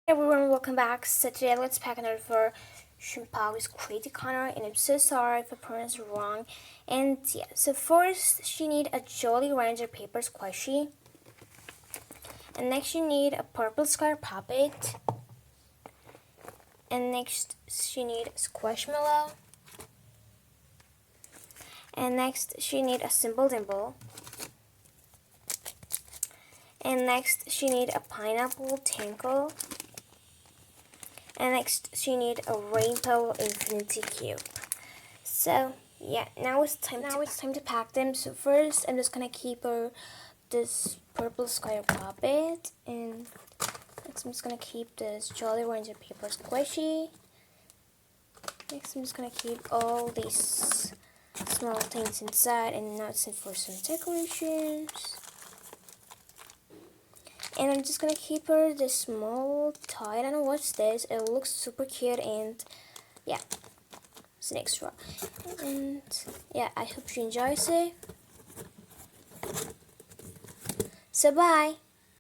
Everyone, welcome back. So today let's pack another for Shambhavis crazy corner, and I'm so sorry if I pronounced it wrong. And yeah, so first she need a Jolly Rancher paper squishy, and next you need a purple square puppet, and next she need a squishmallow, and next she need a simple dimple, and next she need a pineapple tinkle. And next, she need a rainbow infinity cube. So yeah, now it's time to pack them. So first, I'm just gonna keep this purple square puppet, and next I'm just gonna keep this Jolly Rancher paper squishy. Next, I'm just gonna keep all these small things inside and nuts and for some decorations. And I'm just gonna keep her this small toy. I don't know what's this. It looks super cute, and yeah, it's an extra. And yeah, I hope she enjoys it. So bye.